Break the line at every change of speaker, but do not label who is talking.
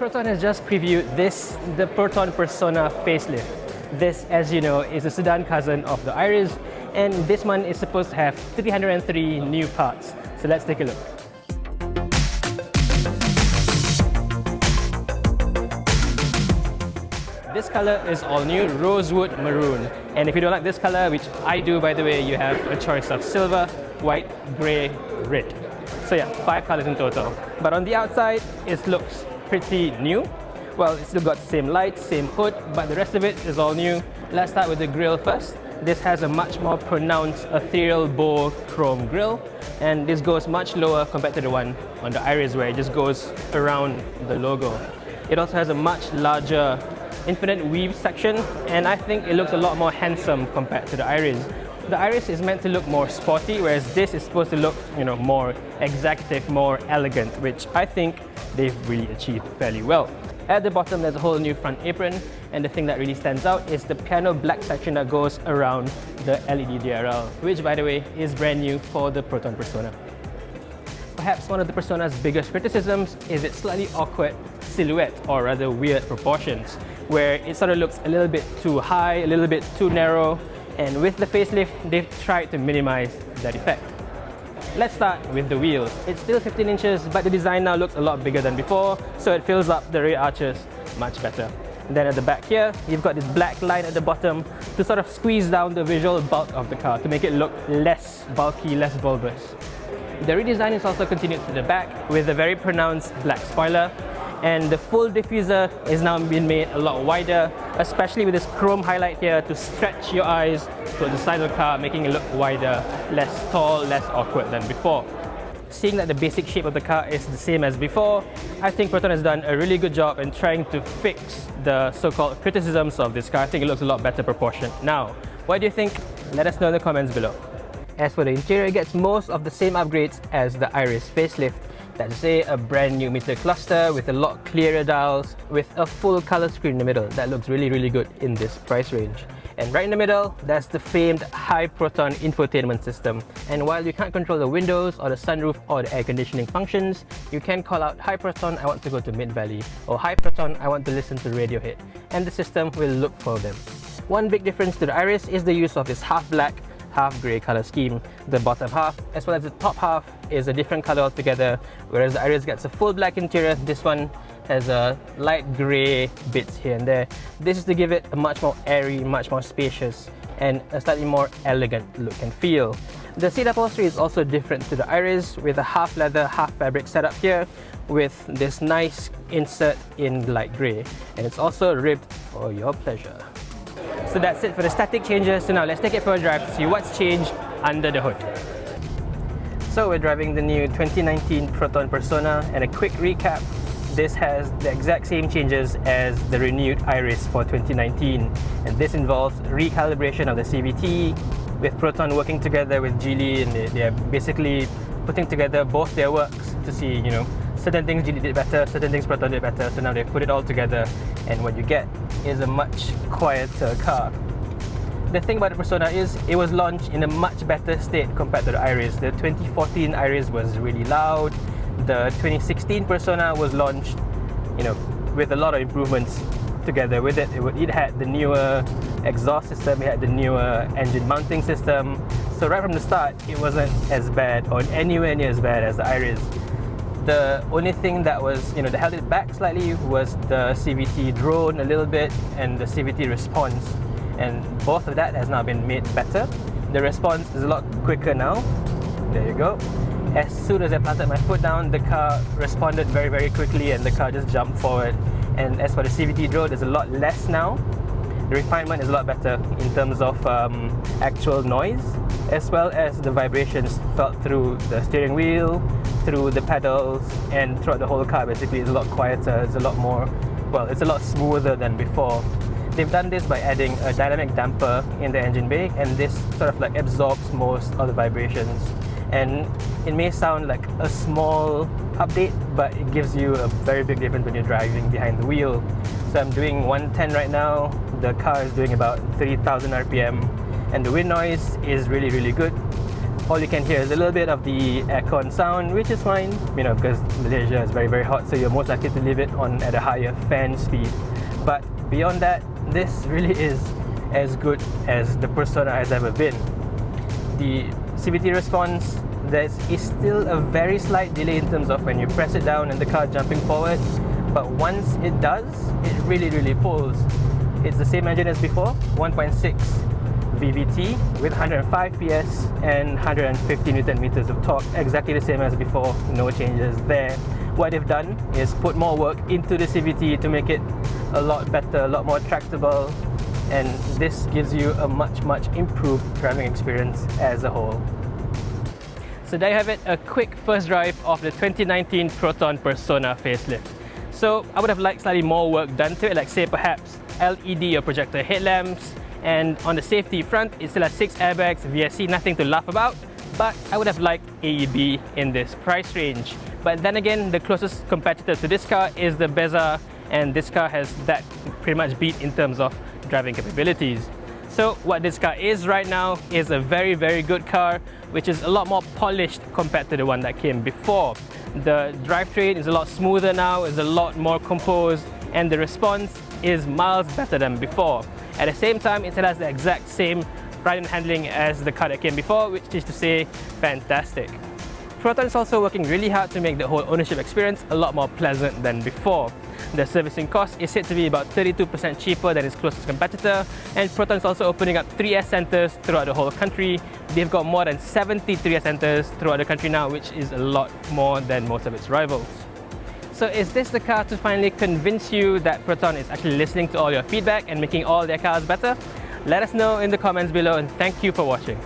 Proton has just previewed the Proton Persona facelift. This, as you know, is a sedan cousin of the Iris, and this one is supposed to have 303 new parts. So let's take a look. This color is all new, rosewood maroon. And if you don't like this color, which I do by the way, you have a choice of silver, white, grey, red. So yeah, 5 colors in total. But on the outside, it looks pretty new. Well, it's still got the same lights, same hood, but the rest of it is all new. Let's start with the grille first. This has a much more pronounced ethereal bow chrome grille, and this goes much lower compared to the one on the Iris where it just goes around the logo. It also has a much larger infinite weave section, and I think it looks a lot more handsome compared to the Iris. The Iris is meant to look more sporty, whereas this is supposed to look, more executive, more elegant, which I think they've really achieved fairly well. At the bottom, there's a whole new front apron, and the thing that really stands out is the piano black section that goes around the LED DRL, which, by the way, is brand new for the Proton Persona. Perhaps one of the Persona's biggest criticisms is its slightly awkward silhouette, or rather weird proportions, where it sort of looks a little bit too high, a little bit too narrow, and with the facelift, they've tried to minimize that effect. Let's start with the wheels. It's still 15 inches, but the design now looks a lot bigger than before, so it fills up the rear arches much better. And then at the back here, you've got this black line at the bottom to sort of squeeze down the visual bulk of the car to make it look less bulky, less bulbous. The redesign is also continued to the back with a very pronounced black spoiler, and the full diffuser is now being made a lot wider, especially with this chrome highlight here to stretch your eyes to the side of the car, making it look wider, less tall, less awkward than before. Seeing that the basic shape of the car is the same as before, I think Proton has done a really good job in trying to fix the so-called criticisms of this car. I think it looks a lot better proportioned now. What do you think? Let us know in the comments below. As for the interior, it gets most of the same upgrades as the Iris facelift. That's to say, a brand new meter cluster with a lot clearer dials with a full color screen in the middle. That looks really, really good in this price range. And right in the middle, that's the famed high Proton infotainment system. And while you can't control the windows or the sunroof or the air conditioning functions, you can call out, "Hi Proton, I want to go to Mid-Valley," or "Hi Proton, I want to listen to Radiohead," and the system will look for them. One big difference to the Iris is the use of this half black, half grey color scheme. The bottom half as well as the top half is a different color altogether, whereas the Iris gets a full black interior. This one has a light grey bits here and there. This is to give it a much more airy, much more spacious, and a slightly more elegant look and feel. The seat upholstery is also different to the Iris, with a half leather, half fabric setup here, with this nice insert in light grey, and it's also ribbed for your pleasure. So that's it for the static changes. So now let's take it for a drive to see what's changed under the hood. So we're driving the new 2019 Proton Persona, and a quick recap. This has the exact same changes as the renewed Iris for 2019, and this involves recalibration of the CVT, with Proton working together with Geely, and they're basically putting together both their works to see, certain things Geely did better, certain things Proton did better, so now they've put it all together, and what you get is a much quieter car. The thing about the Persona is it was launched in a much better state compared to the Iris. The 2014 Iris was really loud. The 2016 Persona was launched, with a lot of improvements together with it. It had the newer exhaust system, it had the newer engine mounting system. So right from the start, it wasn't as bad or anywhere near as bad as the Iris. The only thing that was, that held it back slightly was the CVT drone a little bit and the CVT response. And both of that has now been made better. The response is a lot quicker now. There you go. As soon as I planted my foot down, the car responded very, very quickly, and the car just jumped forward. And as for the CVT drone, there's a lot less now. The refinement is a lot better in terms of actual noise, as well as the vibrations felt through the steering wheel, through the pedals, and throughout the whole car. Basically, it's a lot quieter, it's a lot more, it's a lot smoother than before. They've done this by adding a dynamic damper in the engine bay, and this sort of absorbs most of the vibrations. And it may sound like a small update, but it gives you a very big difference when you're driving behind the wheel. So I'm doing 110 right now. The car is doing about 30,000 RPM, and the wind noise is really, really good. all you can hear is a little bit of the aircon sound, which is fine, you know, because Malaysia is very, very hot, so you're most likely to leave it on at a higher fan speed. But beyond that, this really is as good as the Persona has ever been. The CVT response, there is still a very slight delay in terms of when you press it down and the car jumping forward, but once it does, it really, really pulls. It's the same engine as before, 1.6 VVT with 105 PS and 150 Newton meters of torque, exactly the same as before, no changes there. What they've done is put more work into the CVT to make it a lot better, a lot more tractable, and this gives you a much improved driving experience as a whole. So there you have it, a quick first drive of the 2019 Proton Persona facelift. So I would have liked slightly more work done to it, like say perhaps LED or projector headlamps, and on the safety front it still has 6 airbags, VSC, nothing to laugh about, but I would have liked AEB in this price range. But then again, the closest competitor to this car is the Beza, and this car has that pretty much beat in terms of driving capabilities. So what this car is right now is a very, very good car, which is a lot more polished compared to the one that came before. The drivetrain is a lot smoother now, is a lot more composed, and the response is miles better than before. At the same time, it still has the exact same ride and handling as the car that came before, which is to say, fantastic. Proton is also working really hard to make the whole ownership experience a lot more pleasant than before. The servicing cost is said to be about 32% cheaper than its closest competitor, and Proton is also opening up 3S centers throughout the whole country. They've got more than 70 3S centers throughout the country now, which is a lot more than most of its rivals. So is this the car to finally convince you that Proton is actually listening to all your feedback and making all their cars better? Let us know in the comments below, and thank you for watching.